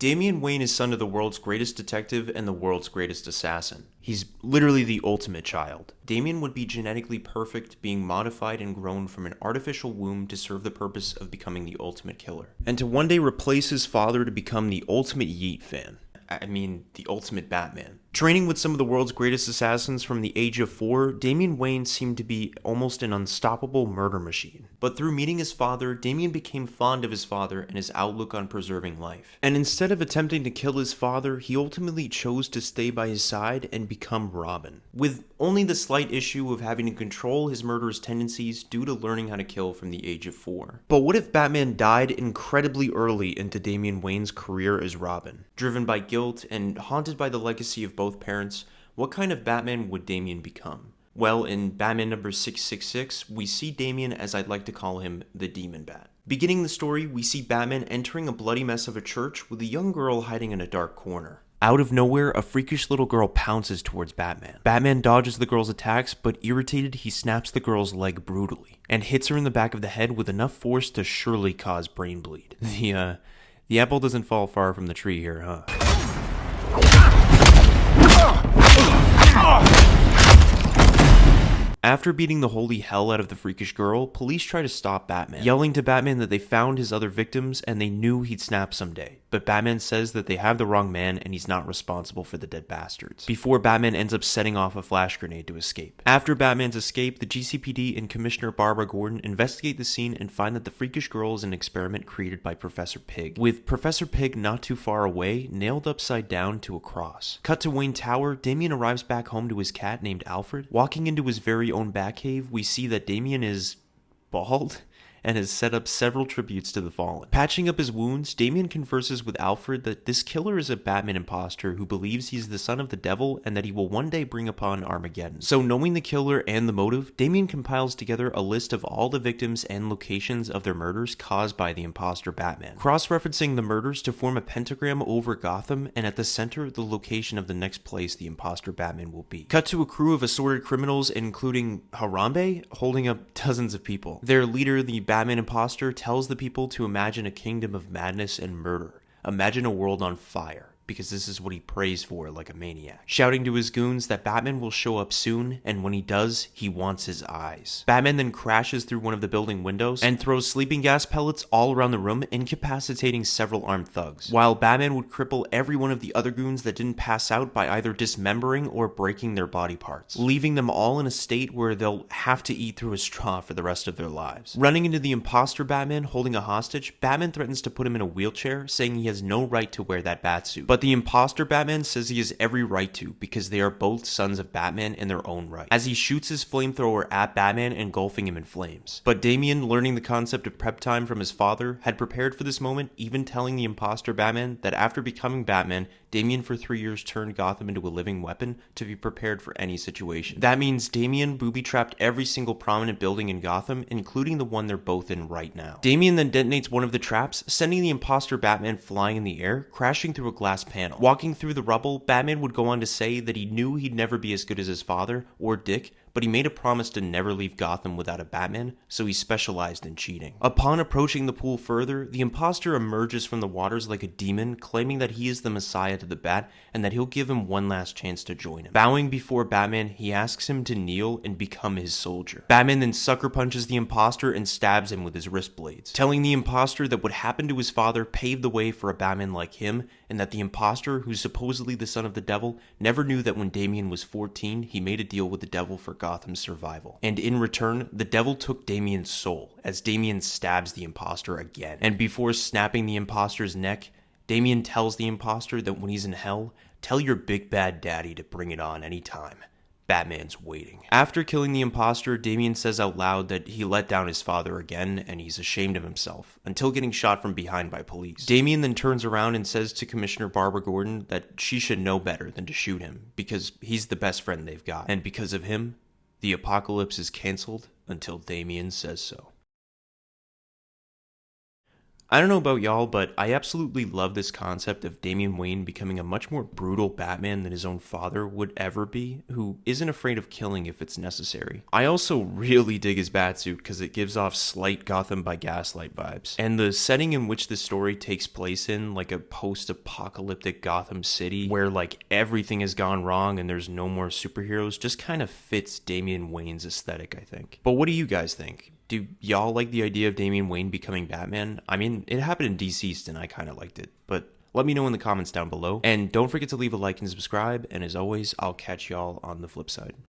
Damian Wayne is son of the world's greatest detective and the world's greatest assassin. He's literally the ultimate child. Damian would be genetically perfect, being modified and grown from an artificial womb to serve the purpose of becoming the ultimate killer. And to one day replace his father to become the ultimate Yeet fan. The ultimate Batman. Training with some of the world's greatest assassins from the age of 4, Damian Wayne seemed to be almost an unstoppable murder machine. But through meeting his father, Damian became fond of his father and his outlook on preserving life. And instead of attempting to kill his father, he ultimately chose to stay by his side and become Robin. With only the slight issue of having to control his murderous tendencies due to learning how to kill from the age of 4. But what if Batman died incredibly early into Damian Wayne's career as Robin? Driven by guilt and haunted by the legacy of both parents, what kind of Batman would Damian become? Well, in Batman number 666, we see Damian as I'd like to call him, the Demon Bat. Beginning the story, we see Batman entering a bloody mess of a church with a young girl hiding in a dark corner. Out of nowhere, a freakish little girl pounces towards Batman. Batman dodges the girl's attacks, but irritated, he snaps the girl's leg brutally and hits her in the back of the head with enough force to surely cause brain bleed. The apple doesn't fall far from the tree here, huh? After beating the holy hell out of the freakish girl, police try to stop Batman, yelling to Batman that they found his other victims and they knew he'd snap someday. But Batman says that they have the wrong man and he's not responsible for the dead bastards, before Batman ends up setting off a flash grenade to escape. After Batman's escape, the GCPD and Commissioner Barbara Gordon investigate the scene and find that the freakish girl is an experiment created by Professor Pig, with Professor Pig not too far away, nailed upside down to a cross. Cut to Wayne Tower, Damian arrives back home to his cat named Alfred. Walking into his very own Batcave, we see that Damian is bald and has set up several tributes to the fallen. Patching up his wounds, Damian converses with Alfred that this killer is a Batman imposter who believes he's the son of the devil and that he will one day bring upon Armageddon. So knowing the killer and the motive, Damian compiles together a list of all the victims and locations of their murders caused by the imposter Batman, cross-referencing the murders to form a pentagram over Gotham, and at the center, the location of the next place the imposter Batman will be. Cut to a crew of assorted criminals, including Harambe, holding up dozens of people. Their leader, the Batman imposter, tells the people to imagine a kingdom of madness and murder. Imagine a world on fire, because this is what he prays for like a maniac. Shouting to his goons that Batman will show up soon, and when he does, he wants his eyes. Batman then crashes through one of the building windows and throws sleeping gas pellets all around the room, incapacitating several armed thugs, while Batman would cripple every one of the other goons that didn't pass out by either dismembering or breaking their body parts, leaving them all in a state where they'll have to eat through a straw for the rest of their lives. Running into the imposter Batman holding a hostage, Batman threatens to put him in a wheelchair, saying he has no right to wear that batsuit. But the imposter Batman says he has every right to, because they are both sons of Batman in their own right, as he shoots his flamethrower at Batman, engulfing him in flames. But Damian, learning the concept of prep time from his father, had prepared for this moment, even telling the imposter Batman that after becoming Batman, Damian for 3 years turned Gotham into a living weapon to be prepared for any situation. That means Damian booby-trapped every single prominent building in Gotham, including the one they're both in right now. Damian then detonates one of the traps, sending the imposter Batman flying in the air, crashing through a glass panel. Walking through the rubble, Batman would go on to say that he knew he'd never be as good as his father, or Dick, but he made a promise to never leave Gotham without a Batman, so he specialized in cheating. Upon approaching the pool further, the imposter emerges from the waters like a demon, claiming that he is the messiah to the Bat, and that he'll give him one last chance to join him. Bowing before Batman, he asks him to kneel and become his soldier. Batman then sucker punches the imposter and stabs him with his wrist blades, telling the imposter that what happened to his father paved the way for a Batman like him, and that the imposter, who's supposedly the son of the devil, never knew that when Damian was 14, he made a deal with the devil for Gotham's survival. And in return, the devil took Damian's soul, as Damian stabs the imposter again. And before snapping the imposter's neck, Damian tells the imposter that when he's in hell, tell your big bad daddy to bring it on anytime. Batman's waiting. After killing the imposter, Damian says out loud that he let down his father again and he's ashamed of himself, until getting shot from behind by police. Damian then turns around and says to Commissioner Barbara Gordon that she should know better than to shoot him, because he's the best friend they've got. And because of him, the apocalypse is cancelled until Damian says so. I don't know about y'all, but I absolutely love this concept of Damian Wayne becoming a much more brutal Batman than his own father would ever be, who isn't afraid of killing if it's necessary. I also really dig his Batsuit because it gives off slight Gotham by Gaslight vibes. And the setting in which the story takes place in, like a post-apocalyptic Gotham City, where like everything has gone wrong and there's no more superheroes, just kind of fits Damian Wayne's aesthetic, I think. But what do you guys think? Do y'all like the idea of Damian Wayne becoming Batman? I mean, it happened in Deceased and I kind of liked it, but let me know in the comments down below. And don't forget to leave a like and subscribe, and as always, I'll catch y'all on the flip side.